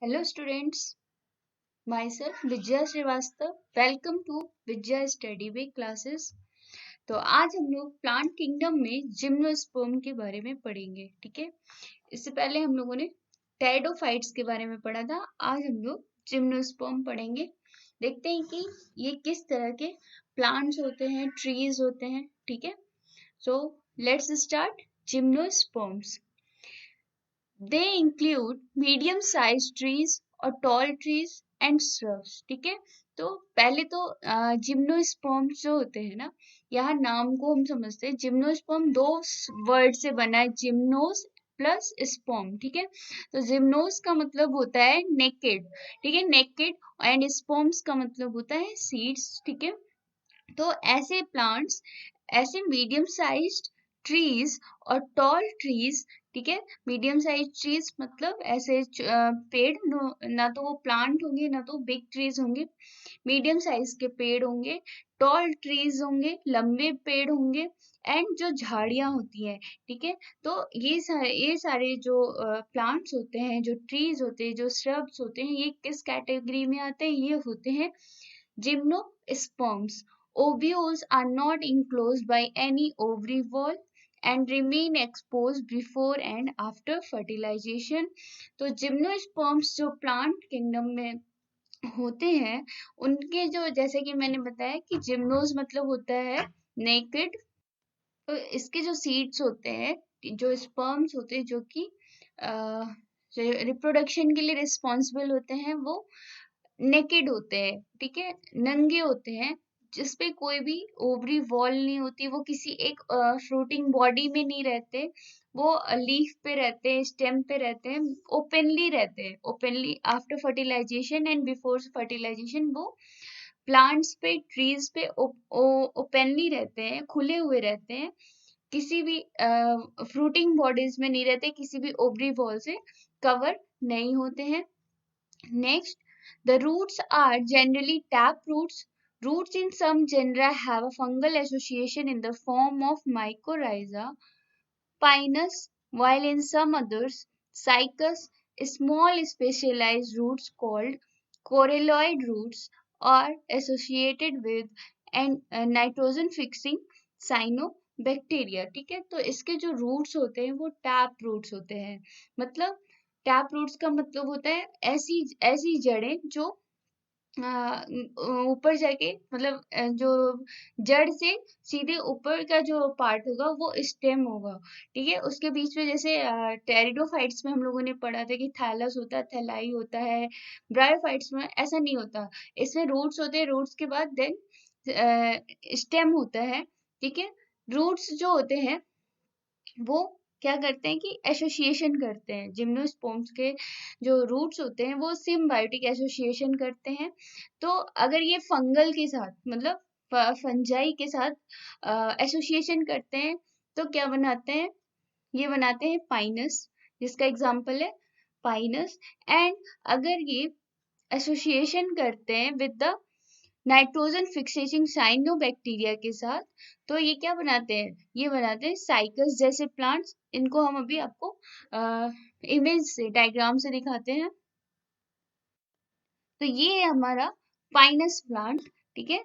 Hello students, myself Vijaya Srivastav. Welcome to Vijaya Study Week classes. तो आज हम लोग प्लांट किंगडम में जिम्नोस्पर्म के बारे में पढ़ेंगे, ठीक है। इससे पहले हम लोगों ने टेरिडोफाइट्स के बारे में पढ़ा था। आज हम लोग जिम्नोस्पर्म पढ़ेंगे। देखते हैं कि ये किस तरह के प्लांट्स होते हैं, ट्रीज होते हैं, ठीक है। So let's start gymnosperms. They include medium sized trees और tall trees and shrubs, ठीक है। तो पहले तो जिम्नोस्पर्म जो होते हैं ना, यहाँ नाम को हम समझते हैं। जिम्नोस्पर्म दो वर्ड से बना है, जिम्नोस प्लस स्पर्म, ठीक है। तो जिम्नोस का मतलब होता है नेकेड, ठीक है, नेकेड, एंड स्पर्म्स का मतलब होता है सीड्स, ठीक है। तो ऐसे प्लांट्स, ऐसे मीडियम साइज्ड ट्रीज और टॉल ट्रीज, ठीक है। मीडियम साइज ट्रीज मतलब ऐसे पेड़, ना तो वो प्लांट होंगे ना तो बिग ट्रीज होंगे, मीडियम साइज के पेड़ होंगे। टॉल ट्रीज होंगे, लंबे पेड़ होंगे, एंड जो झाड़ियां होती हैं, ठीक है। तो ये सारे जो प्लांट्स होते हैं, जो ट्रीज होते हैं, जो श्रब्स होते हैं, ये किस कैटेगरी में आते हैं? ये होते हैं gymnosperms. Ovules are not enclosed by any ovary wall and remain exposed before and after fertilization. तो जिम्नोस्पर्म्स जो प्लांट किंगडम में होते हैं, उनके जो, जैसे कि मैंने बताया कि जिम्नोस मतलब होता है नेकेड। तो इसके जो सीड्स होते हैं, जो स्पर्म्स होते हैं, जो कि रिप्रोडक्शन के लिए रिस्पॉन्सिबल होते हैं, वो नेकेड होते हैं, ठीक है, नंगे होते हैं, जिसपे कोई भी ओवरी वॉल नहीं होती। वो किसी एक फ्रूटिंग बॉडी में नहीं रहते, वो लीफ पे रहते हैं, स्टेम पे रहते हैं, ओपनली रहते हैं। Openly after fertilisation and before fertilisation वो प्लांट्स पे, ट्रीज पे ओपनली रहते हैं, खुले हुए रहते हैं। किसी भी फ्रूटिंग बॉडीज में नहीं रहते, किसी भी ओवरी वॉल से कवर नहीं होते हैं। Next, the roots are generally tap roots. Roots in some genera have a fungal association in the form of mycorrhiza, pinus, while in some others, cycas, small specialized roots called coralloid roots are associated with nitrogen fixing cyanobacteria, ठीक है। तो इसके जो roots होते हैं वो tap roots होते हैं। मतलब टैप रूट्स का मतलब होता है ऐसी ऐसी जड़ें जो ऊपर जाके, मतलब जो जड़ से सीधे ऊपर का जो पार्ट होगा वो स्टेम होगा, ठीक है। उसके बीच में जैसे टेरिडोफाइट्स में हम लोगों ने पढ़ा था कि थैलस होता है, थैलाई होता है। ब्रायोफाइट्स में ऐसा नहीं होता। इसमें रूट्स होते हैं, रूट्स के बाद देन स्टेम होता है, ठीक है। रूट्स जो होते हैं वो क्या करते हैं कि एसोसिएशन करते हैं। जिम्नोस्पर्म्स के जो रूट्स होते हैं वो सिम्बायोटिक एसोसिएशन करते हैं। तो अगर ये फंगल के साथ, मतलब फंजाई के साथ एसोसिएशन करते हैं, तो क्या बनाते हैं? ये बनाते हैं पाइनस, जिसका एग्जाम्पल है पाइनस। एंड अगर ये एसोसिएशन करते हैं with the nitrogen fixation cyanobacteria के साथ, तो ये क्या बनाते हैं? ये बनाते हैं साइकस जैसे प्लांट्स। इनको हम अभी आपको इमेज से, डायग्राम से दिखाते हैं। तो ये है हमारा पाइनस प्लांट, ठीक है,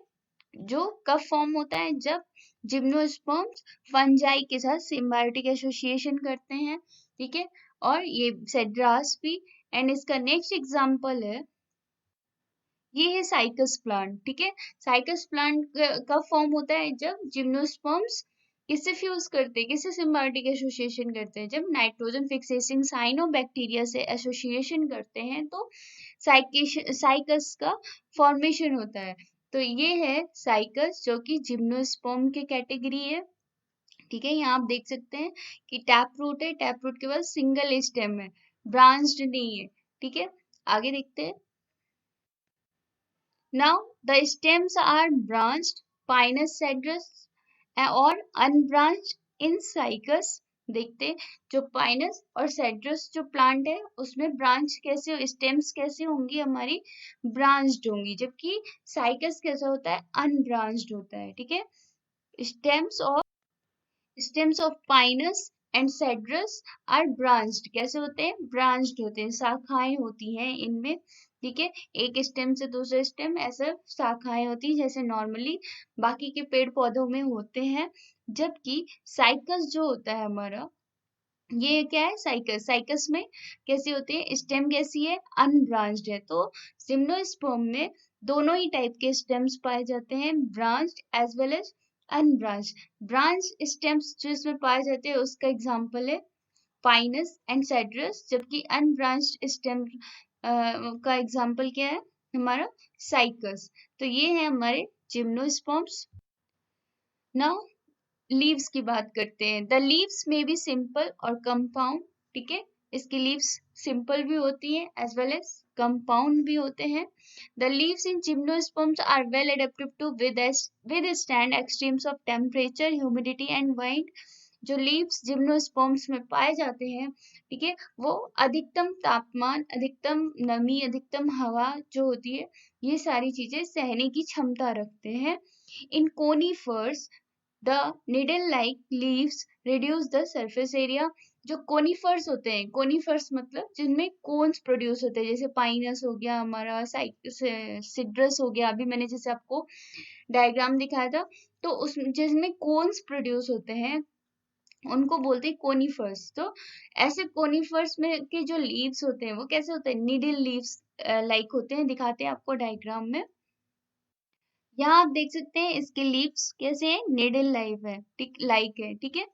जो कब फॉर्म होता है? जब जिम्नोस्पर्म्स फंजाई के साथ सिम्बायोटिक एसोसिएशन करते हैं, ठीक है। और ये सेड्रास भी। एंड इसका नेक्स्ट एग्जांपल है, ये है साइकस प्लांट, ठीक है। साइकस प्लांट कब फॉर्म होता है? जब जिम्नोस्पर्म्स किससे फ्यूज करते हैं, किससे सिम्बायोटिक एसोसिएशन करते हैं? जब नाइट्रोजन फिक्सेसिंग साइनोबैक्टीरिया से एसोसिएशन करते हैं, तो साइकस का फॉर्मेशन होता है। तो ये है साइकस, जो कि जिम्नोस्पर्म के कैटेगरी है, ठीक है। यहाँ आप देख सकते हैं कि टैप रूट है, टैप रूट के बाद सिंगल स्टेम है, ब्रांच्ड नहीं है, ठीक है। आगे देखते हैं। Now the stems are branched, Pinus cedrus, और unbranched in Cycas। देखते हैं जो पाइनस और सेड्रस जो प्लांट है उसमें ब्रांच कैसे, स्टेम्स कैसे होंगी? हमारी ब्रांच्ड होंगी, जबकि साइकस कैसा होता है? अनब्रांच्ड होता है, ठीक है। Stems of Stems of pinus and Cedrus are branched. कैसे होते हैं? ब्रांच्ड होते हैं, शाखाएं होती हैं इनमें, ठीक है। एक स्टेम से दूसरे स्टेम ऐसे शाखाएं होती हैं जैसे नॉर्मली बाकी के पेड़ पौधों में होते हैं। जबकि साइकस जो होता है हमारा, ये क्या है? साइकस। साइकस में कैसी होती है? स्टेम कैसी है? अनब्रांच्ड है। तो जिम्नोस्पर्म में दोनों ही टाइप के स्टेम्स पाए जाते हैं, branched as well as unbranched. Branch stems जो इसमें पाए जाते हैं उसका एग्जांपल है पाइनस एंड सेड्रस, जबकि अनब्रांच्ड स्टेम का एग्जांपल क्या है? हमारा साइकस। तो ये है हमारे जिम्नोस्पर्म्स। नाउ लीव्स की बात करते हैं। द लीव्स में बी सिंपल और कंपाउंड, ठीक है। इसकी लीव्स सिंपल भी होती हैं एज वेल एज कंपाउंड भी होते हैं। The leaves in gymnosperms are well adapted to withstand extremes of temperature, humidity and wind. जो लीव्स जिम्नोस्पर्म्स में पाए जाते हैं, ठीक है, वो अधिकतम तापमान, अधिकतम नमी, अधिकतम हवा जो होती है, ये सारी चीजें सहने की क्षमता रखते हैं। In conifers the needle like leaves reduce the surface area. जो कोनीफर्स होते हैं, कोनीफर्स मतलब जिनमें कोन्स प्रोड्यूस होते हैं, जैसे पाइनस हो गया हमारा, सिड्रस हो गया, अभी मैंने जैसे आपको डायग्राम दिखाया था, तो उस जिसमें कोन्स प्रोड्यूस होते हैं उनको बोलते हैं कोनीफर्स। तो ऐसे कोनीफर्स में के जो लीव्स होते हैं वो कैसे होते हैं? निडल लीव्स लाइक होते हैं, दिखाते हैं आपको डायग्राम में। यहाँ आप देख सकते हैं इसके लीव्स कैसे हैं? निडल लाइव है, ठीक, लाइक है, ठीक है।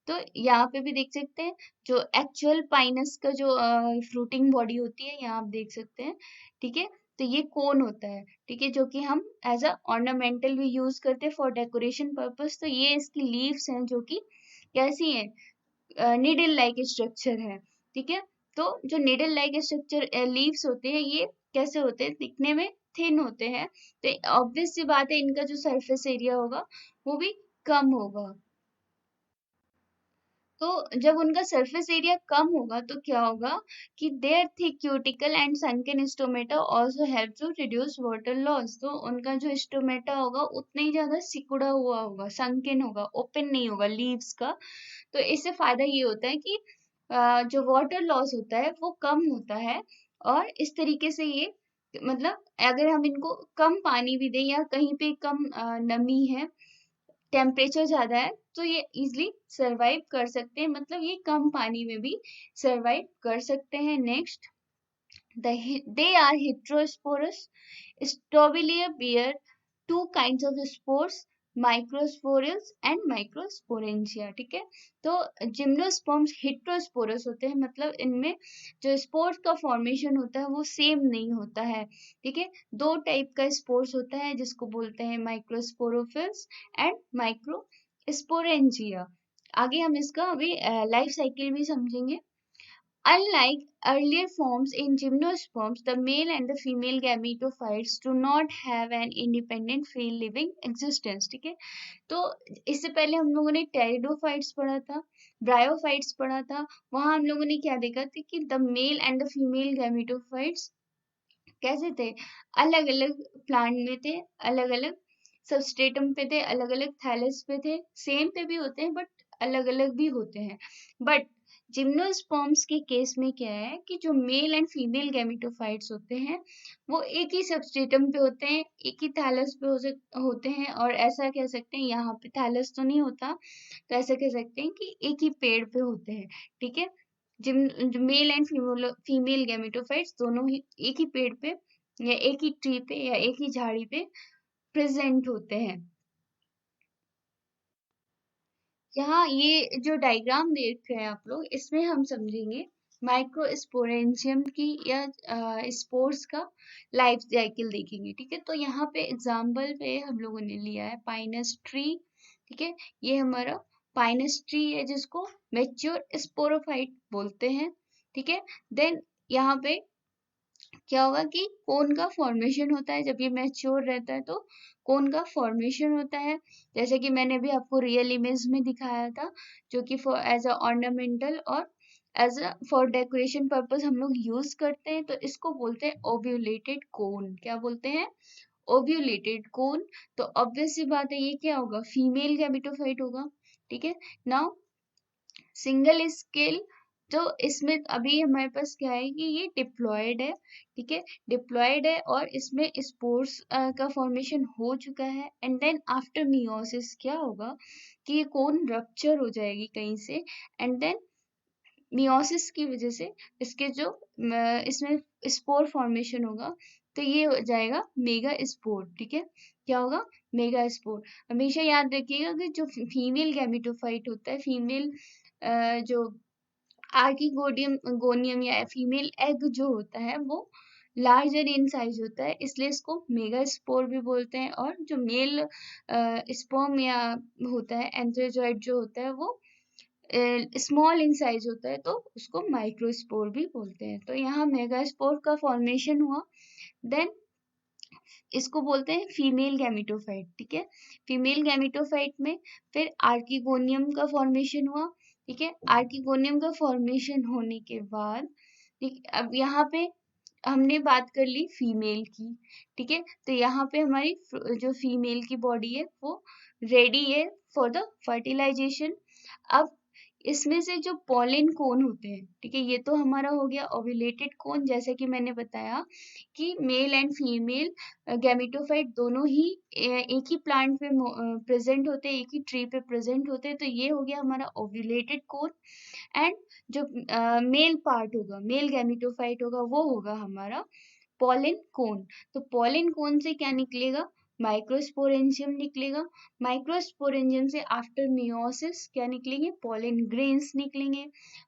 तो यहाँ पे भी देख सकते हैं जो एक्चुअल पाइनस का जो फ्रूटिंग बॉडी होती है, यहाँ आप देख सकते हैं, ठीक है। तो ये कोन होता है, ठीक है, जो कि हम एज अ ऑर्नामेंटल भी यूज करते हैं फॉर डेकोरेशन पर्पस। तो ये इसकी लीव्स हैं जो कि कैसी हैं? निडल लाइक स्ट्रक्चर है, ठीक है। तो जो निडल लाइक स्ट्रक्चर लीव्स होते हैं ये कैसे होते हैं? दिखने में थिन होते हैं। तो ऑब्वियस सी बात है इनका जो सरफेस एरिया होगा वो भी कम होगा। तो जब उनका सरफेस एरिया कम होगा तो क्या होगा कि their thick cuticle and sunken stomata also help to reduce water loss. तो उनका जो स्टोमेटा होगा उतना ही ज्यादा सिकुड़ा हुआ होगा, संकन होगा, ओपन नहीं होगा लीव्स का। तो इससे फायदा ये होता है कि जो वाटर लॉस होता है वो कम होता है। और इस तरीके से ये मतलब अगर हम इनको कम पानी भी दें या कहीं पे कम नमी है, टेम्परेचर ज्यादा है, तो ये इजिली सरवाइव कर सकते हैं, मतलब ये कम पानी में भी सरवाइव कर सकते हैं। Next, they are heterosporous. Strobilia bear two kinds of spores, माइक्रोस्पोरल्स एंड माइक्रोस्पोरेंजिया, ठीक है। तो जिम्नोस्पर्म्स हेट्रोस्पोरस होते हैं, मतलब इनमें जो स्पोर्स का फॉर्मेशन होता है वो सेम नहीं होता है, ठीक है। दो टाइप का स्पोर्स होता है जिसको बोलते हैं माइक्रोस्पोरोफिल्स एंड माइक्रोस्पोरेंजिया। आगे हम इसका अभी लाइफ साइकिल भी समझेंगे। Unlike earlier forms in gymnosperms, the male and the female gametophytes do not have an independent free living existence, ठीक है। तो इससे पहले हम लोगों ने टेरिडोफाइट्स पढ़ा था, ब्रायोफाइट्स पढ़ा था। वहां हम लोगों ने क्या देखा था कि the male and the female gametophytes कैसे थे? अलग अलग प्लांट में थे, अलग अलग सबस्ट्रेटम पे थे, अलग अलग थैलस पे थे। सेम पे भी होते हैं बट अलग अलग भी होते हैं। बट जिम्नोस्पर्म्स के केस में क्या है कि जो मेल एंड फीमेल गैमेटोफाइट्स होते हैं वो एक ही सबस्ट्रेटम पे होते हैं, एक ही थैलस पे होते हैं। और ऐसा कह सकते हैं, यहाँ पे थैलस तो नहीं होता, तो ऐसा कह सकते हैं कि एक ही पेड़ पे होते हैं, ठीक है। Gym male and female gametophytes दोनों ही एक ही पेड़ पे या एक ही ट्री पे या एक ही झाड़ी पे प्रेजेंट होते हैं। यहाँ ये जो डायग्राम देख रहे हैं आप लोग, इसमें हम समझेंगे माइक्रोस्पोरेंजियम की या स्पोर्स का लाइफ साइकिल देखेंगे, ठीक है। तो यहाँ पे एग्जाम्पल पे हम लोगों ने लिया है पाइनस ट्री, ठीक है। ये हमारा पाइनस ट्री है जिसको मैच्योर स्पोरोफाइट बोलते हैं, ठीक है। देन यहाँ पे क्या होगा कि कोन का फॉर्मेशन होता है, जब ये मैच्योर रहता है तो कोन का फॉर्मेशन होता है, जैसे कि मैंने भी आपको रियल इमेज में दिखाया था, जो कि फॉर एज अ ऑर्नामेंटल और as a for decoration purpose हम लोग यूज करते हैं। तो इसको बोलते हैं ओव्यूलेटेड कोन। क्या बोलते हैं? ओव्यूलेटेड कोन। तो ऑब्वियस सी बात है ये क्या होगा? फीमेल गैमेटोफाइट होगा, ठीक है। नाउ सिंगल स्केल, तो इसमें अभी हमारे पास क्या है कि ये डिप्लॉयड है, ठीक है, डिप्लॉयड है और इसमें स्पोर्स का फॉर्मेशन हो चुका है। एंड देन आफ्टर मियोसिस क्या होगा कि ये कोन रप्चर हो जाएगी कहीं से, एंड देन मियोसिस की वजह से इसके जो इसमें स्पोर फॉर्मेशन होगा, तो ये हो जाएगा मेगा स्पोर, ठीक है, क्या होगा, मेगा स्पोर। हमेशा याद रखिएगा कि जो फीमेल गैमेटोफाइट होता है, फीमेल जो आर्किगोडियम गोनियम या फीमेल एग जो होता है वो लार्जर इन साइज होता है, इसलिए इसको मेगा स्पोर भी बोलते हैं। और जो मेल स्पर्म या होता है एंथ्रेजॉइड जो होता है वो स्मॉल इन साइज होता है, तो उसको माइक्रोस्पोर भी बोलते हैं। तो यहाँ मेगास्पोर का फॉर्मेशन हुआ, देन इसको बोलते हैं फीमेल गैमेटोफाइट, ठीक है। फीमेल गैमेटोफाइट में फिर आर्किगोनियम का फॉर्मेशन हुआ, ठीक है। आर्किगोनियम का फॉर्मेशन होने के बाद, ठीक, अब यहाँ पे हमने बात कर ली फीमेल की, ठीक है। तो यहाँ पे हमारी जो फीमेल की बॉडी है वो रेडी है फॉर द फर्टिलाइजेशन। अब इसमें से जो पॉलिन कोन होते हैं, ठीक है, ये तो हमारा हो गया ओव्यूलेटेड कोन। जैसे कि मैंने बताया कि मेल एंड फीमेल गैमेटोफाइट दोनों ही एक ही प्लांट पे प्रेजेंट होते हैं, एक ही ट्री पे प्रेजेंट होते हैं, तो ये हो गया हमारा ओव्यूलेटेड कोन। एंड जो मेल पार्ट होगा, मेल गैमेटोफाइट होगा, वो होगा हमारा पॉलिन कोन। तो पॉलिन कोन से क्या निकलेगा, माइक्रोस्पोरेंजियम निकलेगा। माइक्रोस्पोरेंजियम से आफ्टर मियोसिस क्या निकलेंगे, पॉलिन ग्रेन्स निकलेंगे।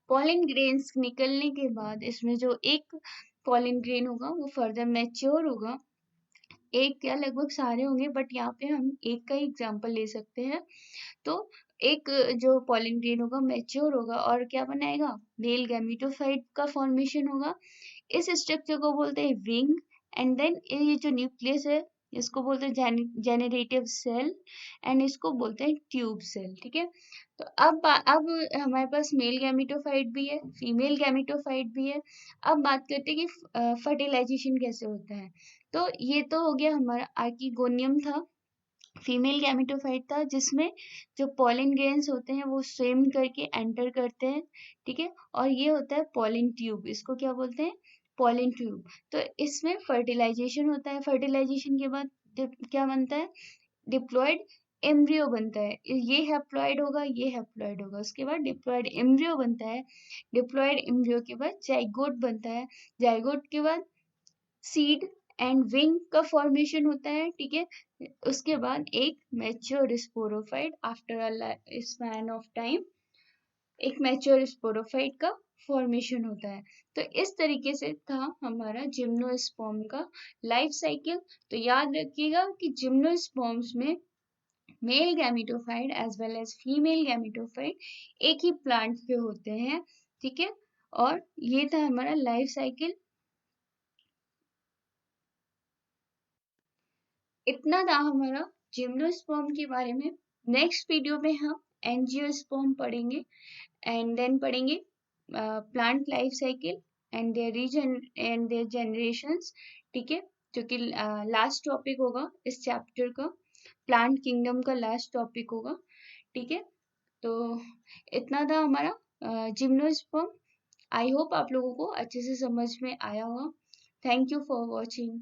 पॉलिन ग्रेन्स निकलने के बाद इसमें जो एक पॉलिन ग्रेन होगा वो फर्दर मैच्योर होगा। एक क्या लगभग सारे होंगे, बट यहाँ पे हम एक का ही एग्जाम्पल ले सकते हैं। तो एक जो पॉलिन ग्रेन होगा मैच्योर होगा और क्या बनाएगा, मेल गैमेटोफाइट का फॉर्मेशन होगा। इस स्ट्रक्चर को बोलते हैं विंग। एंड देन ये जो न्यूक्लियस है इसको बोलते हैं जेनरेटिव सेल, एंड इसको बोलते हैं ट्यूब सेल, ठीक है। तो अब हमारे पास मेल गैमेटोफाइट भी है, फीमेल गैमेटोफाइट भी है। अब बात करते हैं कि फर्टिलाइजेशन कैसे होता है। तो ये तो हो गया हमारा आर्किगोनियम था, फीमेल गैमेटोफाइट था, जिसमें जो पॉलिन ग्रेन्स होते हैं वो स्विम करके एंटर करते हैं, ठीक है। और ये होता है पॉलिन ट्यूब, इसको क्या बोलते हैं, पॉलिन ट्यूब। तो इसमें फर्टिलाइजेशन होता है, फर्टिलाइजेशन के बाद क्या बनता है, डिप्लॉयड एम्ब्रियो बनता है। ये हैप्लॉयड होगा, ये हैप्लॉयड होगा, उसके बाद डिप्लॉयड एम्ब्रियो बनता है। डिप्लॉयड एम्ब्रियो के बाद जाइगोट बनता है। जाइगोट के बाद सीड एंड विंग का फॉर्मेशन होता है, ठीक है। उसके बाद एक mature sporophyte after a span of time, एक मैच्योर स्पोरोफाइट का फॉर्मेशन होता है। तो इस तरीके से था हमारा जिम्नोस्पर्म का लाइफ साइकिल। तो याद रखिएगा कि जिम्नोस्पर्म्स में male gametophyte as well as female gametophyte एक ही प्लांट पे होते हैं, ठीक है। और ये था हमारा लाइफ साइकिल। इतना था हमारा जिम्नोस्पर्म के बारे में। नेक्स्ट वीडियो में हम एंजियोस्पर्म पढ़ेंगे, एंड देन पढ़ेंगे plant life cycle and their region and their generations, ठीक है, जो कि लास्ट टॉपिक होगा इस चैप्टर का, प्लांट किंगडम का लास्ट टॉपिक होगा, ठीक है। तो इतना था हमारा जिम्नोस्पर्म। आई होप आप लोगों को अच्छे से समझ में आया होगा। Thank you for watching.